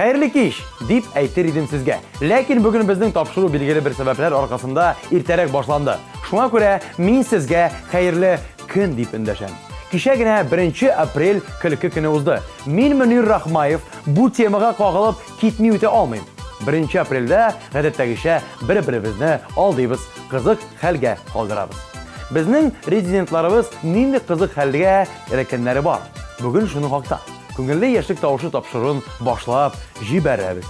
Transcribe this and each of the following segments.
Xayrli kеш дип әйтер идем сезгә. Ләкин бүген безнең тапшыру билгеле бер сәбәпләр аркасында иртәрәк башланды. Шуңа күрә мин сезгә хәерле көн дип эндәшәм. Кичә генә 1 апрель көлке көне узды. Мин Мөнир Рахмаев бу темага кагылып китми үтә алмыйм. 1 апрельдә гадәттәгечә бер-беребезне алдыйбыз, кызык хәлгә калдырабыз. Безнең резидентларыбыз нинди кызык хәлгә эләккәннәре бар. Бүген шуның хакта. Күңелле яшьлек тавышы тапшыруын башлап җибәрәбез.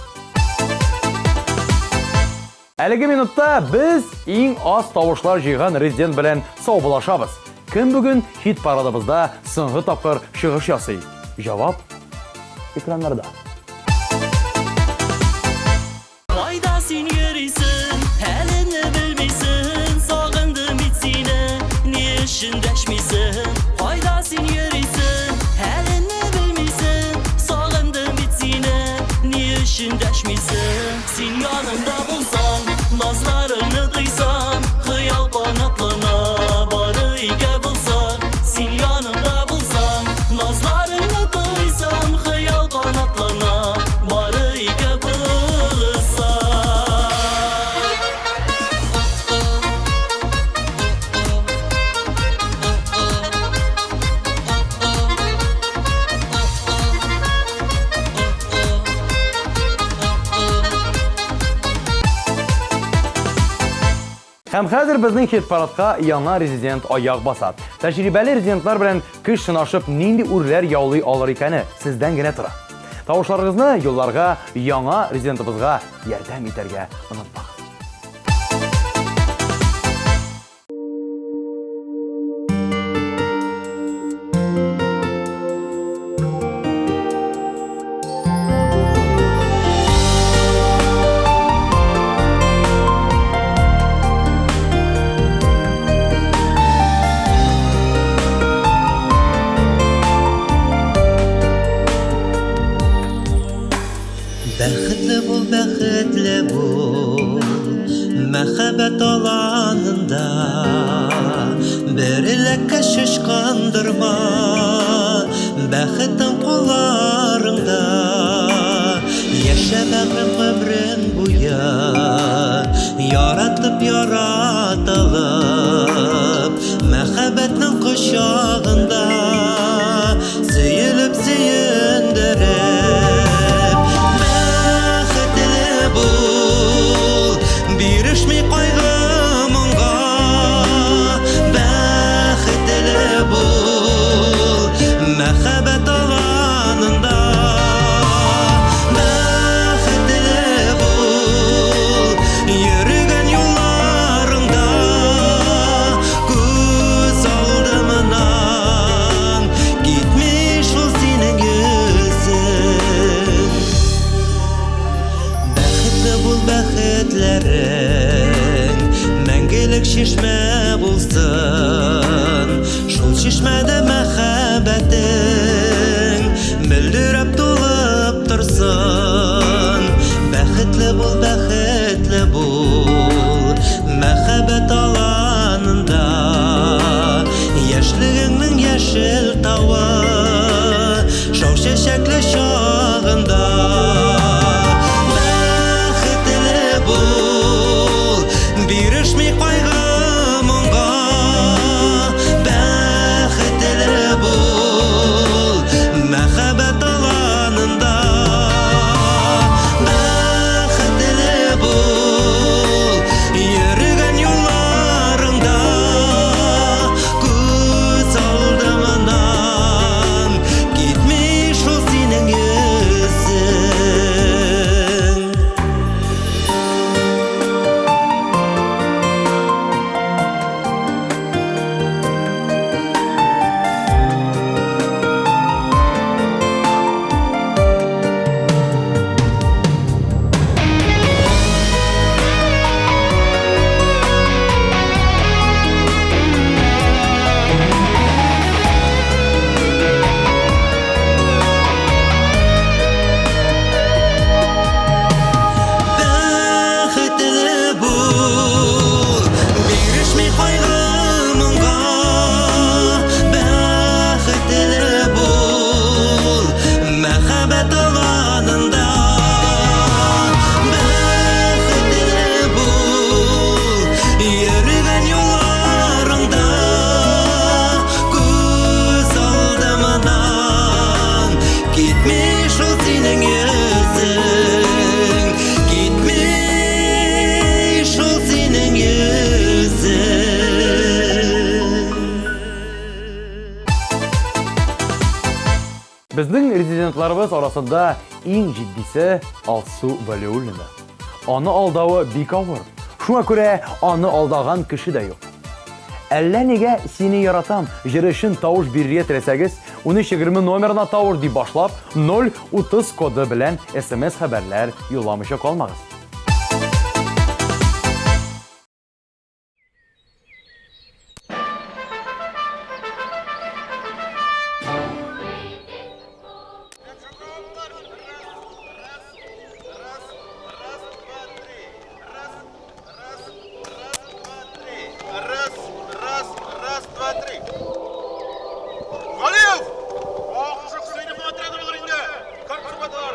Әлеге минутта без иң аз тавышлар җыйган резидент белән саубулашабыз. Кем бүген хит парадыбызда соңгы тапкыр чыгыш ясый? Җавап экраннарда. Кайда син йөрисең, хәленне белмисең, сагындым бит сине, ни өчен дәшмисең? Кайда син йөрисең, хәленне белмисең, сагындым бит сине, ни өчен дәшмисең? Син янымда булсаң, назларыңны тойсаң, хыял канатлана бары игә булсаң. Син янымда булсаң, назларыңны тойсаң, хыял канатлана бары игә булсаң. Һәм хәзер безнең хит парадка яңа резидент аяк басат. Тәҗрибәле резидентлар белән көч сынашып нинди үрләр яулый алыр икәне сездән генә тора. Тавышларыгызны юлларга яңа резидентыбызга ярдәм итәргә онытмагыз. Бәхетле бул, мәхәббәт аланында, бер элеккә шашкандырма, бәхетең кулларыңда, яшә бәгърем гомрең буя, яратып яратылып, мәхәббәтнең кочагында, сөелеп сөендереп. Бирешми кайгы моңга, бәхетле бул, мәхәббәт аланында, бәхетле бул, йөргән юлларыңда, күз алдымнан китмеш ул синең йөзең. Бәхетле бул, бәхетләрең мәңгелек чишмә булсын, шул чишмәдә мәхәббәтең мөлдерәп тулып торсын. Бәхетле бул, мәхәббәт аланында, яшьлегеңнең яшел тавы, шау чәчәкле чагында. Бирешми кайгы моңга, бәхетле бул, мәхәббәт аланында, бәхетле бул, йөргән юлларыңда, күз алдымнан Безнең резидентларыбыз арасында иң җитдисе Алсу Вәлиуллина. Аны алдавы бик авыр. Шуңа күрә аны алдаган кеше дә юк. Әллә нигә сине яратам җыры өчен тавыш бирергә теләсәгез, 1320 номерына тавыш дип башлап 030 коды белән SMS хәбәрләр юлламыйча калмагыз. Раз, два, три. Галиев! Охшық сейніп отряды болырыңды. Қарсы батыр.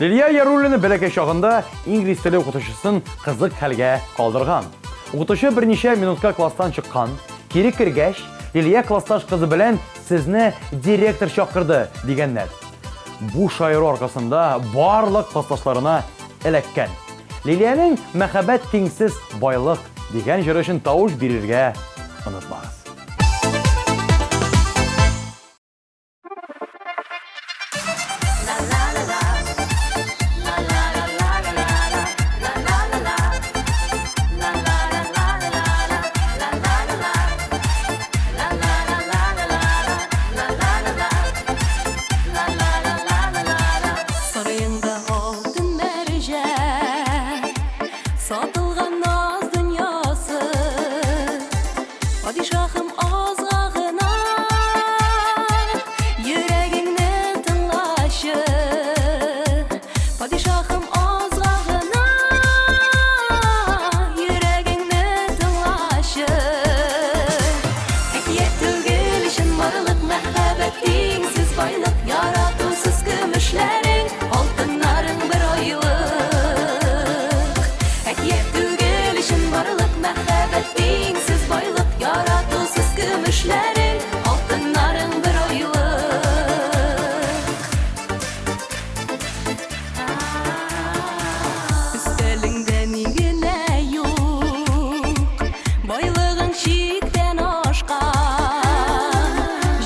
Лилия Яруллина бәләкәй чагында инглиз теле укытучысын кызык хәлгә калдырган. Укытучы берничә минутка класстан чыккан, кире кергәч, Лилия классташ кызы белән сезне директор чакырды дигәннәр. Бу шаяру аркасында барлык классташларына эләккән. Лилияның мәхәббәт тиңсез байлык дигән җыры өчен тавыш бирергә онытмагыз. Sarayında altın mercan, satılgan naz dünyası. Padişahım azgağına, yüreğinle tınlaşı. Padişahım azgağına, yüreğinle tınlaşı. Hikmet tügül işin varlık, mehabbet dingsiz baylık, yaratusuz gümüşlerin, altınların bir aylık. Hikmet tügül işin varlık, mehabbet dingsiz baylık, yaratusuz gümüşlerin, altınların bir aylık. Üstelinde nigine yok, baylığın şikten aşkan,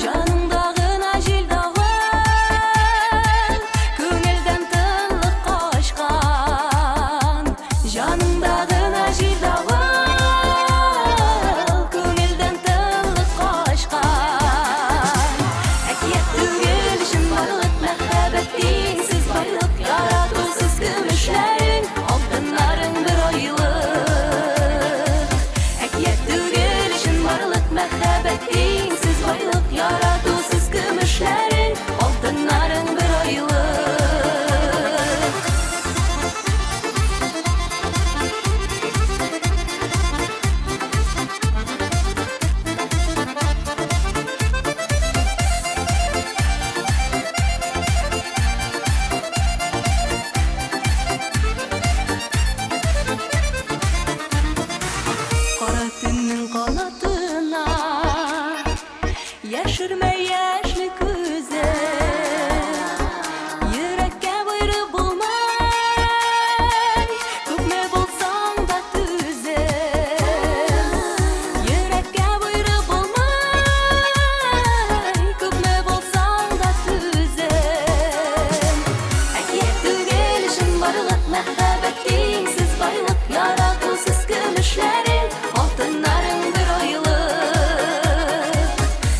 canımdağına jil dağın, köngülden tınlık kaçkan. Canımdağına jil dağın, köngülden tınlık kaçkan. Hikmet tügül işin varlık, mehabbet dingsiz baylık, yaratusuz gümüşlerin, altınların bir aylık. Hikmet tügül işin varlık, mehabbet dingsiz baylık, yaratusuz gümüşlerin, altınların bir aylık. Kara tünün kanatına yaşırma yaşlı güzel, yürekке buyruk bulmay, köpme bulsan da güzel. Yürekke buyruk bulmay, köpme bulsan da güzel. Hikmet tügül işin varlık, mehabbet dingsiz baylık, yaratusuz gümüşlerin, altınların bir aylık.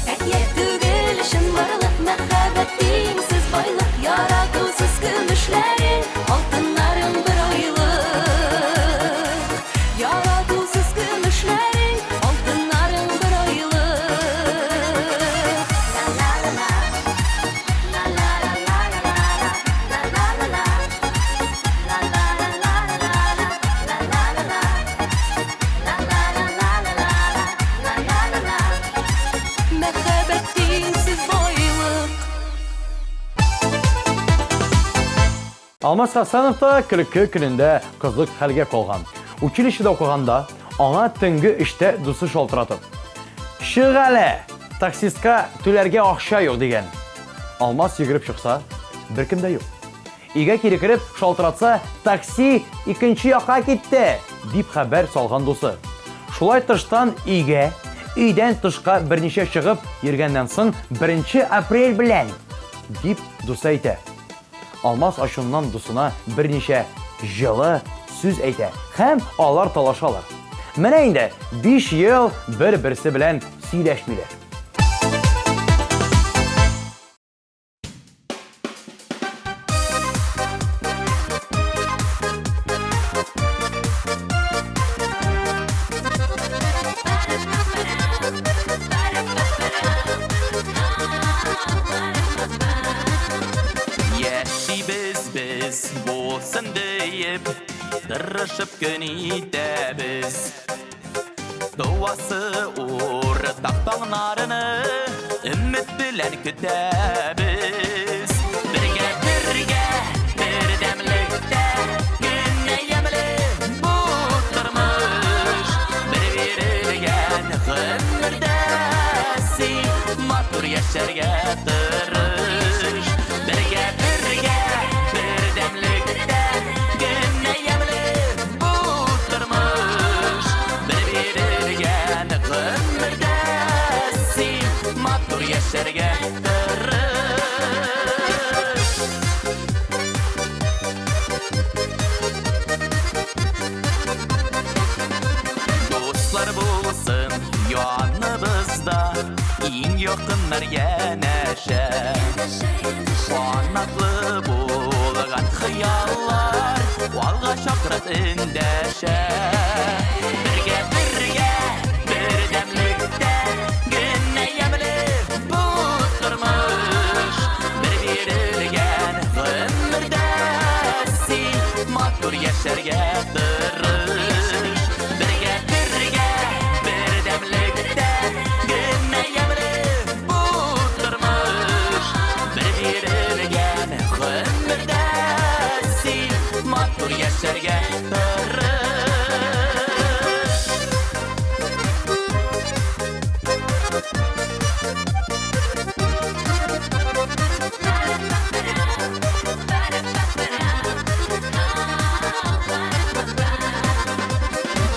Hikmet tügül işin varlık, mehabbet dingsiz baylık, yaratusuz gümüşlerin, altınların bir aylık. Yaratusuz gümüşlerin, altınların bir aylık. La la la la, la la la la la la la la la, la la la la la la la la la. Mehabbet dingsiz baylık. Алмаз Хасановта көлөккө күнүндө кызык хәлгә калган. Училищеда укыганда аңа төнге эштә дусы шалтыратып: "Чык әле, таксистка түләргә акча юк" дигән. Алмаз йөгереп чыкса, беркем дә юк. Өйгә кире кереп шалтыратса, такси икенче якка китте дип хәбәр салган дусы. Шулай тыштан өйгә, өйдән тышка берничә чыгып йөргәннән соң 1 апрель белән дип дусы әйтә. Алмаз ачуыннан дусына берничә җылы сүз әйтә һәм алар талашалар. Менә инде 5 ел бер-берсе белән сөйләшмиләр. Biz bolsun deyip tırışıp gün itəbiz. Doğası ortaq tağlarını ümit bilen kütəbiz. Birge birden яшәргә тырыш. Бергә, бердәмлектә генә ямьле бу тормыш. Бер-берегә гомердә син матур яшәргә тырыш. Дуслар булсын яныбызда, иң якыннар янәшә. Канатлы булган хыяллар алга чакырып эндәшә. Бергә, бердәмлектә генә ямьле бу тормыш. Бер-берегә гомердә син матур яшәргә тырыш. Бергә, бердәмлектә генә ямьле бу тормыш. Бер-берегә гомердә син матур яшәргә тырыш.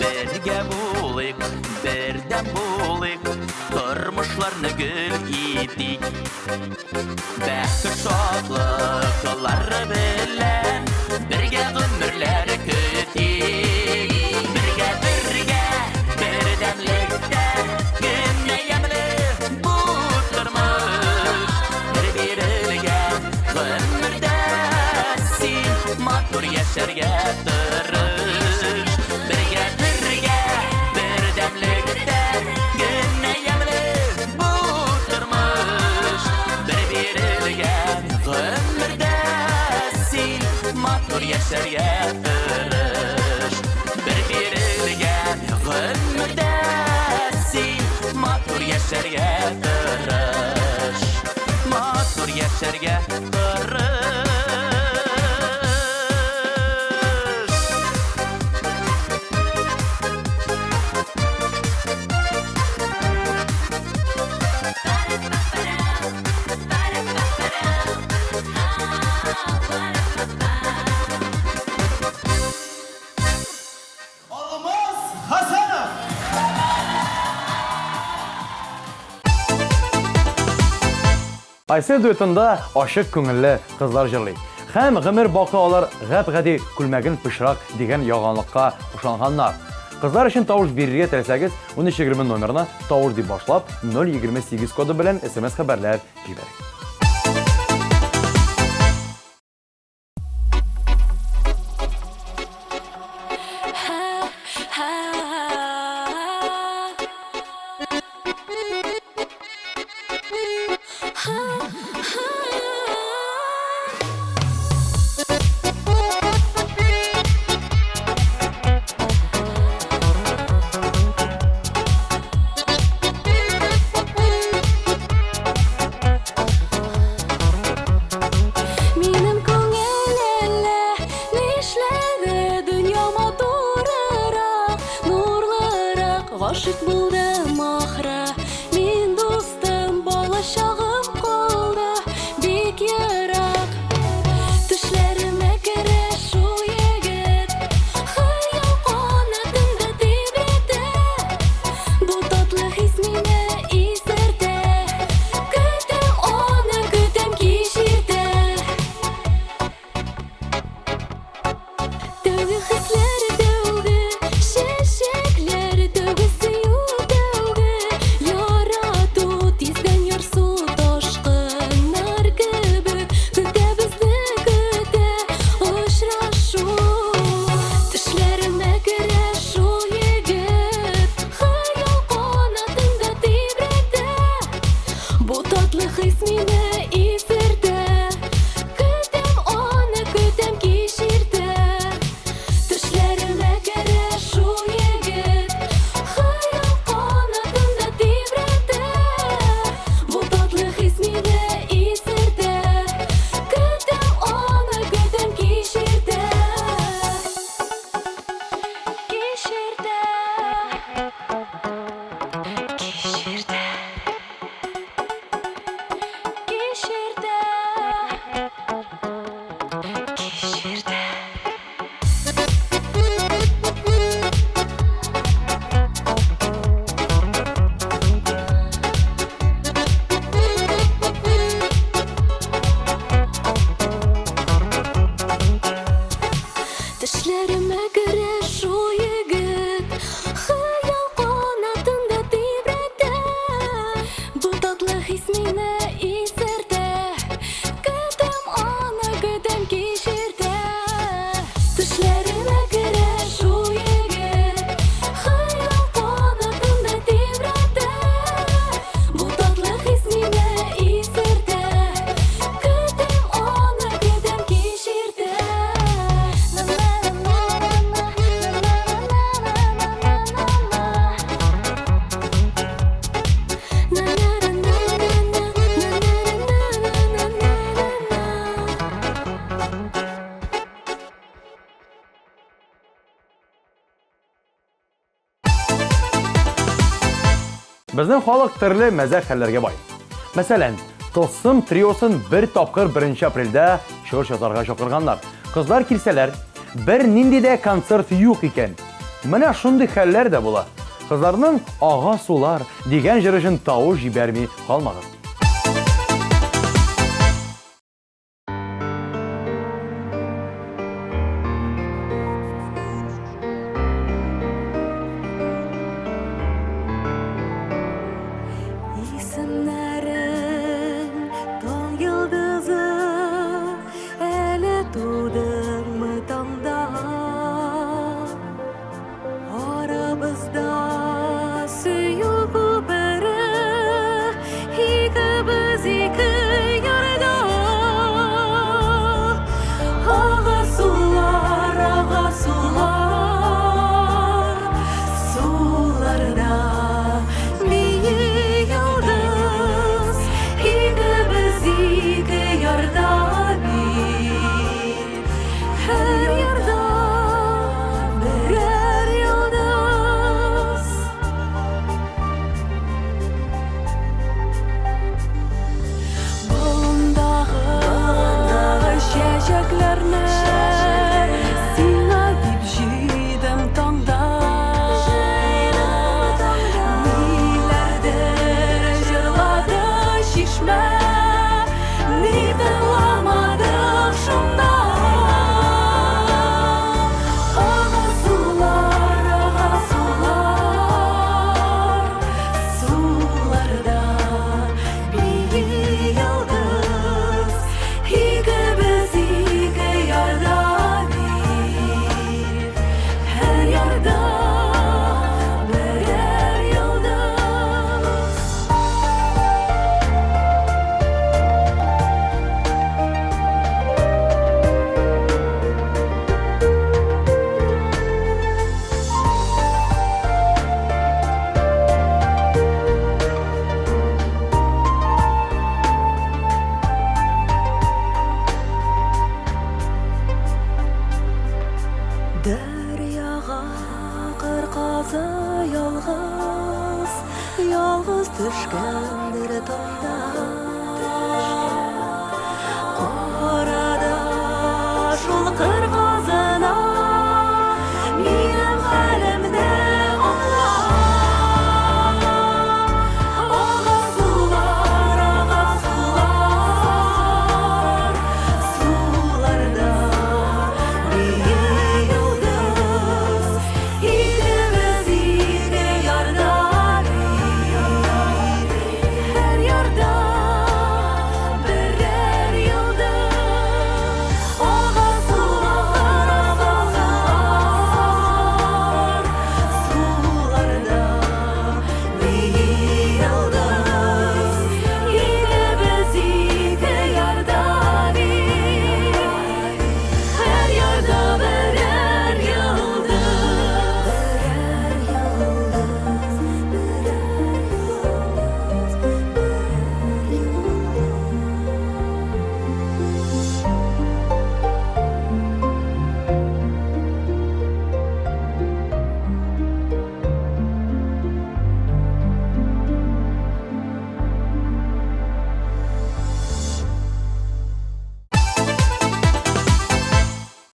Бергә булыйк, бердәм булыйк, тормышларны гөл итик. Бәхет шатлыклары белән бергә гомерләр көтик. Бергә, бердәмлектә генә ямьле бу тормыш. Бер-берегә гомердә син матур яшәргә тырыш. Бергә, бердәмлектә генә ямьле бу тормыш. Бер-берегә гомердә син матур яшәргә тырыш. Бер-берегә гомердә син матур яшәргә тырыш. Матур яшәргә тырыш. Olmaz Hasanov. Айсел дуэтында ашык күңелле кызлар җырлый. Һәм гомер бакы алар гәп-гади күлмәген пышрак дигән яганлыкка кушанганнар. Кызлар өчен тавыш бирергә теләсәгез, 1320 номерына тавыш дип башлап 028 коды белән SMS хәбәрләр җибәрегез. Минем күңелле нишләде дөнья матурырак, нурлырак гашык булдым ахры. Мин дустым балачагым калды бик ерак. Төшләремә керә шул егет, хыял канатымда тибрәтә. Бу татлы хис мине исертә. Көтәм аны, көтәм кичертә. Тәүге хисләр тәүге, чәчәкләр тәүге, сөю тәүге. Ярату тиздән ярсу ташкыннар кебек. Көтә безне, көтә очрашу. Төшләремә керә шул егет, хыял канатымда тибрәтә. Бу татлы хис мине исертә. Көтәм аны, көтәм кичертә. Төшләремә керә шул егет, хыял канатымда тибрәтә. Бу татлы хис мине исертә. Көтәм аны, көтәм кичертә. Кичертә. Безнең халык төрле мәзәк хәлләргә бай. Мәсәлән, Тылсым триосын бер тапкыр 1 апрельдә чыгыш ясарга чакырганнар. Кызлар килсәләр, бер нинди дә концерт юк икән. Менә шундый хәлләр дә була. Кызларның ага сулар дигән җырышын тавыш җибәрми калмагыз. Исемнәрең таң йылдызы, әле тудыңмы таңда? Арабызда сөю күпере, икебез ике ярда. Ага сулар, суларда бие йылдыз, икебез ике ярда бир. Һәр ярда берәр йылдыз. Болындагы чәчәкләрне сиңа дип җыйдым таңда. Ниләрдер җырлады чишмә, ни тыңламадык шунда. Ага сулар, суларда бие йылдыз, икебез ике ярда бир. Һәр ярда берәр йылдыз. Дәрьяга кырказы ялгыз, ялгыз төшкәндер таңда. Карада шул кырказына, минем хәлемне аңла. Ага сулар, суларда бие йылдыз, икебез ике ярда бир. Һәр ярда берәр йылдыз. Ага сулар, суларда бие йылдыз, икебез ике ярда бир. Һәр ярда берәр йылдыз.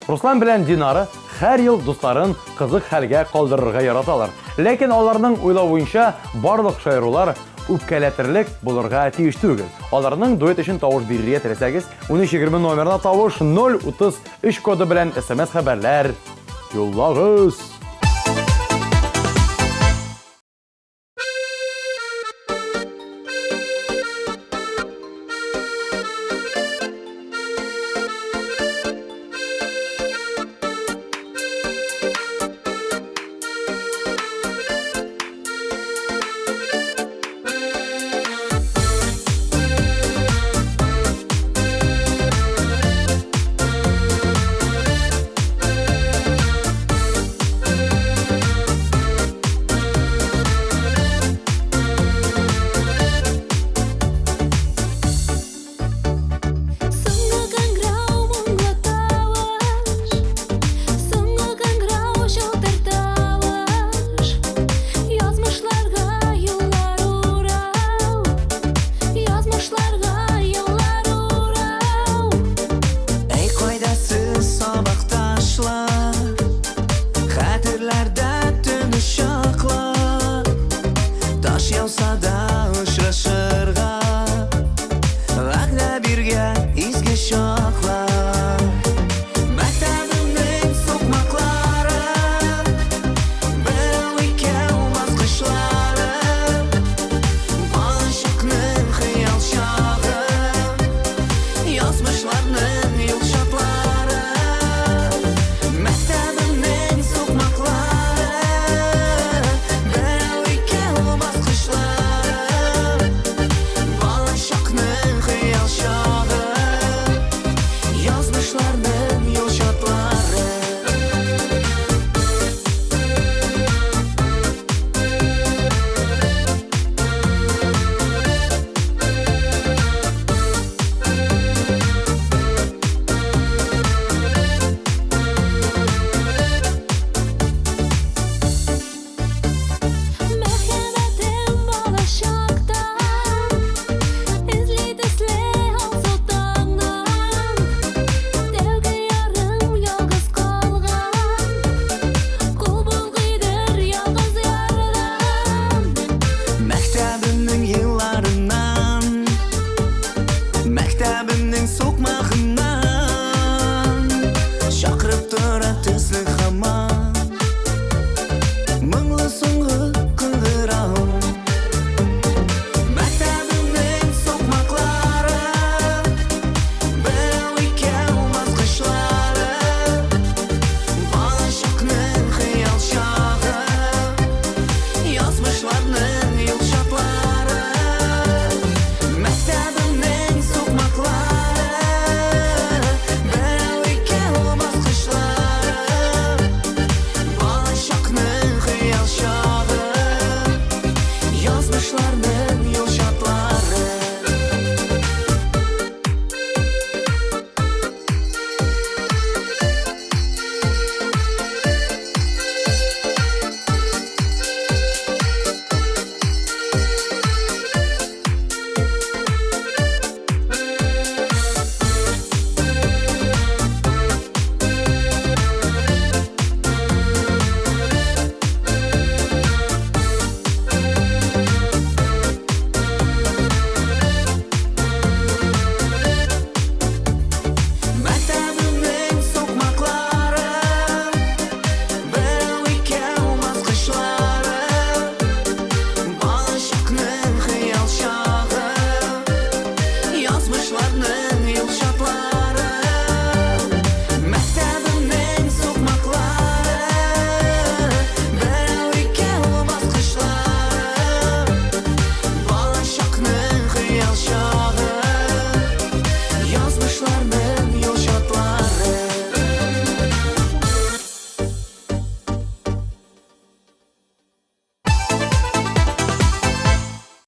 Руслан белән Динара һәр ел дусларын кызык хәлгә калдырырга яраталар. Ләкин аларның уйлау буенча барлык шаярулар үпкәләтерлек булырга тиеш түгел. Аларның дуэт өчен тавыш бирергә теләсәгез, 1320 номерына тавыш 033 коды белән SMS хәбәрләр юллагыз.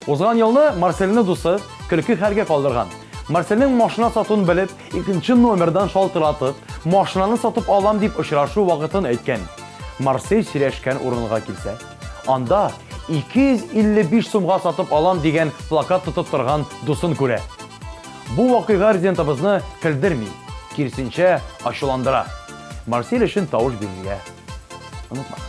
Узган елны Марселне дусы көлке хәлгә калдырган. Марселнең машина сатуын белеп, икенче номердан шалтыратып, машинаны сатып алам дип очрашу вакытын әйткән. Марсель сөйләшкән урынга килсә, анда 255 сумга сатып алам дигән плакат тотып торган дусын күрә. Бу вакыйга резидентыбызны көлдерми, кирсенчә ачуландыра. Марсель өчен тавыш бирергә онытмагыз.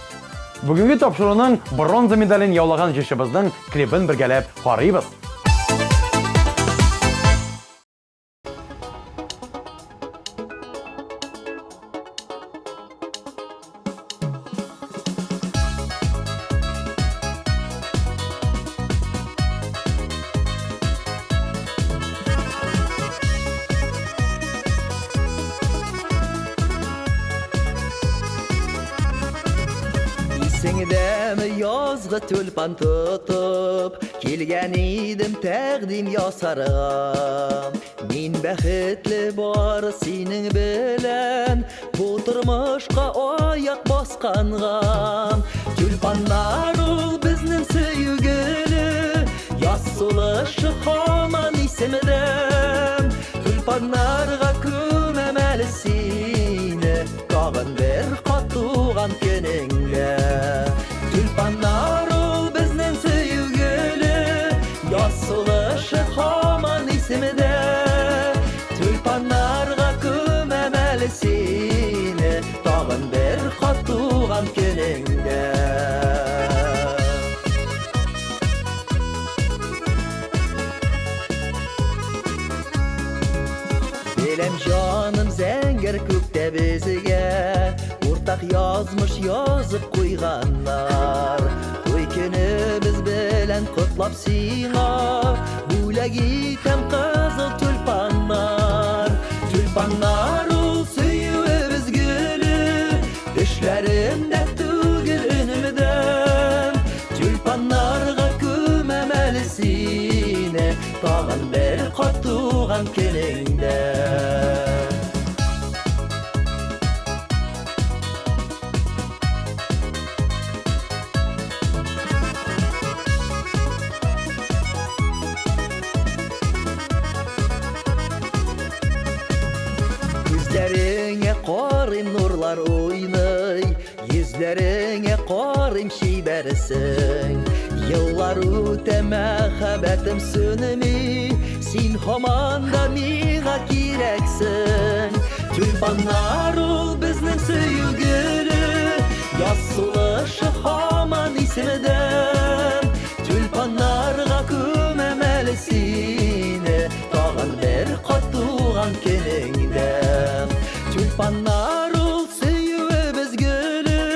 Бүгенге тапшыруның бронза медален яулаган җырчыбызның клипын бергәләп карыйбыз. Сеңдәме язгы тюльпан тотып, килгән идем тәкъдим ясарга. Мин бәхетле бары синең белән, бу тормышка аяк басканга. Тюльпаннар ул безнең сөйгеле, яз сулышы һаман исемдә. Тюльпаннарга күмәмәле сине, тагын бер кат туган көнеңгә. Тюльпаннар ул безнең сөйгеле, яз сулышы һаман исемдә. Тюльпаннарга күмәмәле сине, тагын бер кат туган көнеңгә. Белем җаным зәңгәр күктә безгә, уртак язмыш язып куйганнар. Туй көне без белән котлап сиңа, бүләк итәм кызыл тюльпаннар. Тюльпаннар ул сөюебез гөле, төшләремдә түгел өнемдә. Тюльпаннарга күмәмәле сине, тагын бер кат туган көнеңдә. Yüzlerine qarım nurlar oynay, yüzlerine qarım şibersin. Yıllar öte məxəbətim sönümü, sin hamanda miğa kireksin. Tülpanlar ol bizning söygülü, yaz sulaşı haman ismidən. Tülpanlarga köməməlisini, tağın bir qat tuğan keningdən. Tülpanlar ol söyübüz gülü,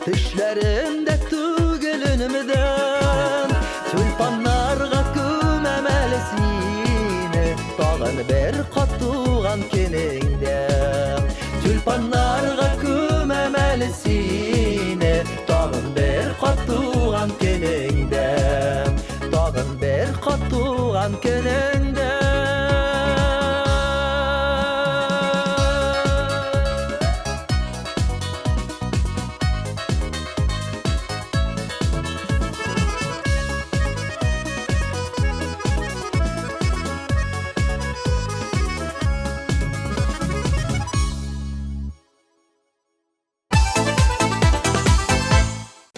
tüşlərində tügül önümdən. Tülpanlarga köməməlisini, tağın bir qat tuğan keningdən. Tülpanlarga köməməlisini, tağın bir qat tuğan keningdən. Tağın bir qat tuğan keningdən.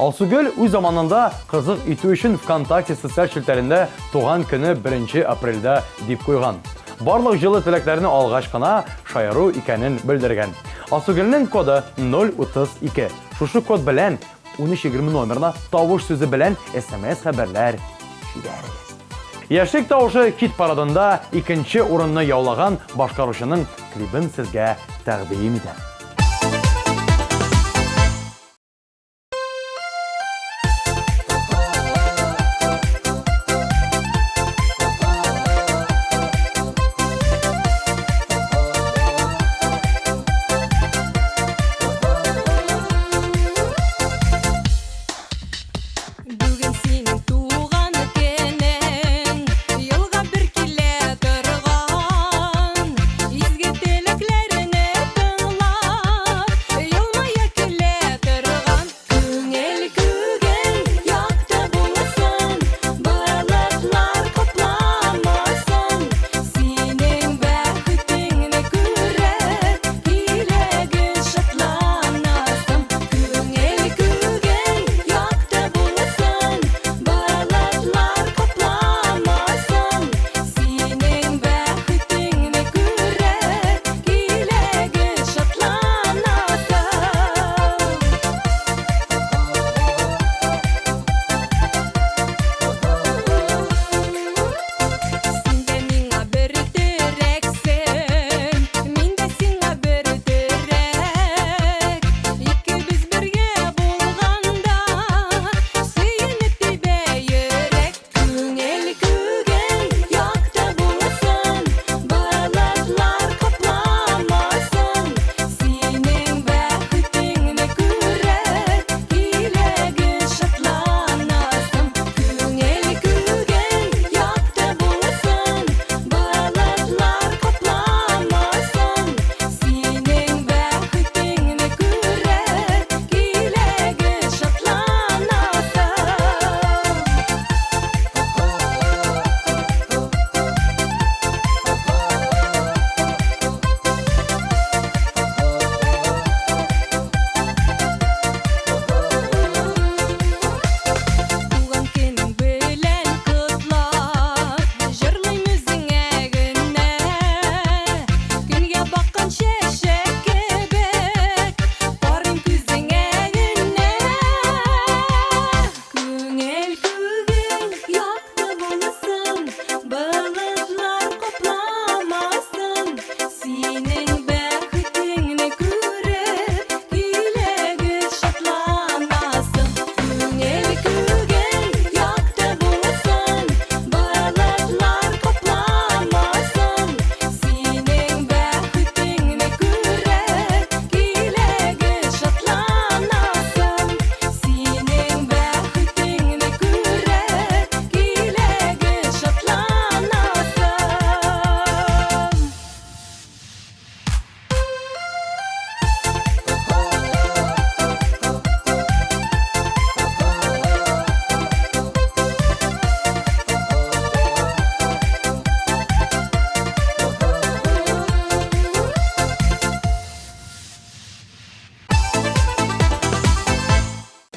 Алсугөл үз заманында кызык итү өчен ВКонтакте социаль челтәрендә туган көне 1 апрельдә дип куйган. Барлык җылы теләкләрне алгач кына шаяру икәнен белдергән. Алсугөлнең коды 032. Шушы код белән 1320 номерына тавыш сүзе белән SMS хәбәрләр җибәрегез. Яшьлек тавышы хит парадында 2нче урынны яулаган башкаручының клипын сезгә тәкъдим итәм. Бүген синең туган көнең, елга бер килә торган, изге теләкләрне тыңлап.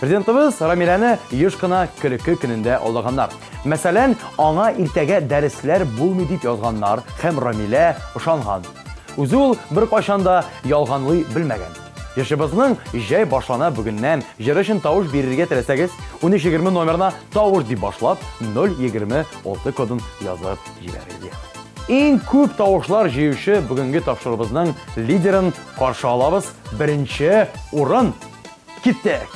Президентыбыз Рамиләне еш кына көлеккө көнендә алдаганнар. Мәсәлән, аңа иртәгә дәресләр булмый дип язганнар һәм Рамилә ышанган. Үзе ул бер кайчанда ялганлый белмәгән. Яшыбызның җәй башлана бүгеннән. Җыр өчен тавыш бирергә теләсәгез, 1320 номерына тавыш дип башлап 026 кодын язып җибәрегез. Иң күп тавышлар җыючы бүгенге тапшырыбызның лидерын каршы алабыз. Беренче урын. Киттек!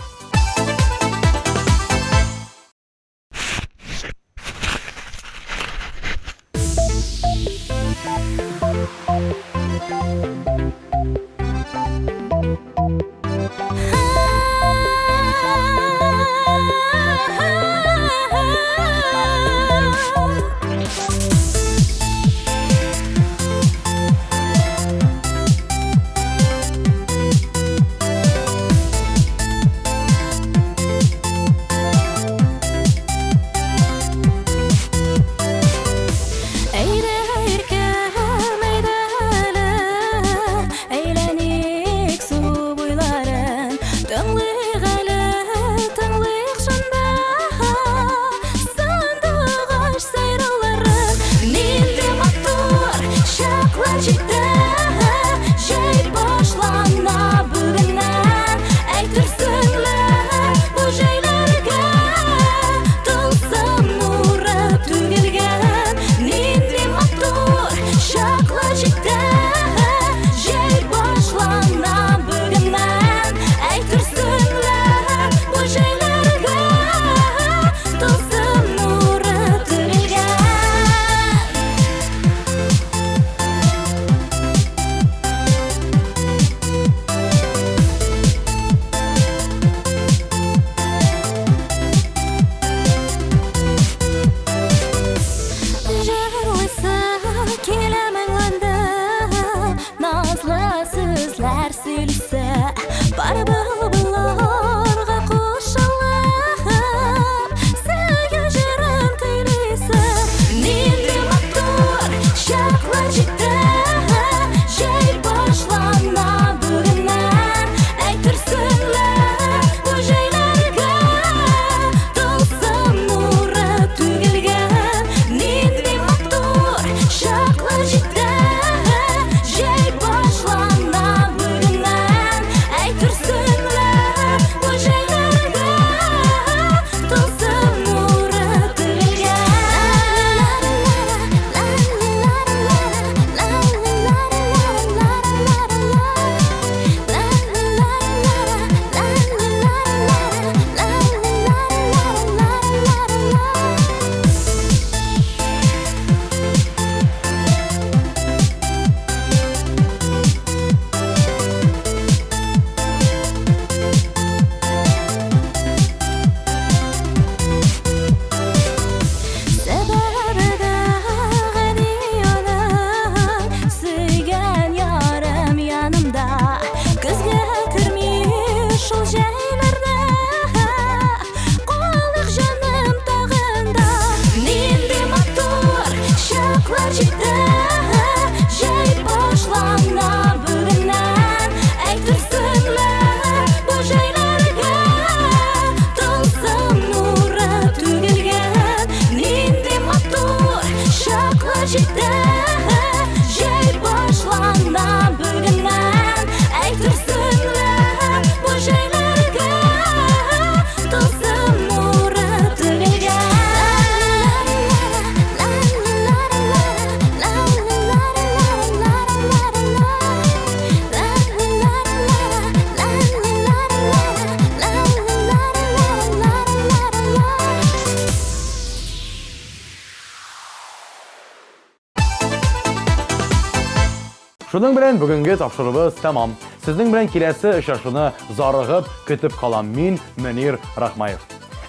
Шуның белән бүгенге тапшырыбыз тәмам. Сезнең белән киләсе очрашуны зарыгып көтеп калам мин, Мөнир Рахмаев.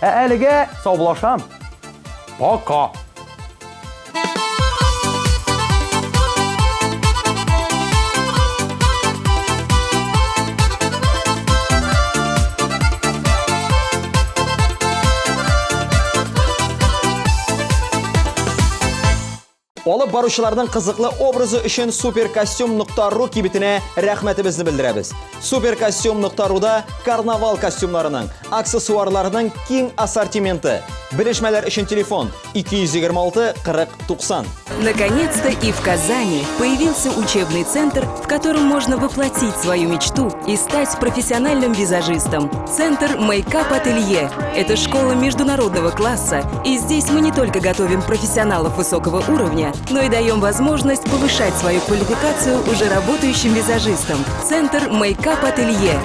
Әлегә саубулашам. Пока. Алып баручыларның кызыклы образы өчен supercostume.ru кибетенә рәхмәтебезне белдерәбез. Supercostume.ru'да карнавал костюмнарының, аксессуарларының киң ассортименты. Белешмәләр өчен телефон 226 40 90. Наконец-то и в Казани появился учебный центр, в котором можно воплотить свою мечту и стать профессиональным визажистом. Центр Makeup Ателье – это школа международного класса, и здесь мы не только готовим профессионалов высокого уровня, но и даем возможность повышать свою квалификацию уже работающим визажистам. Центр Makeup Ателье.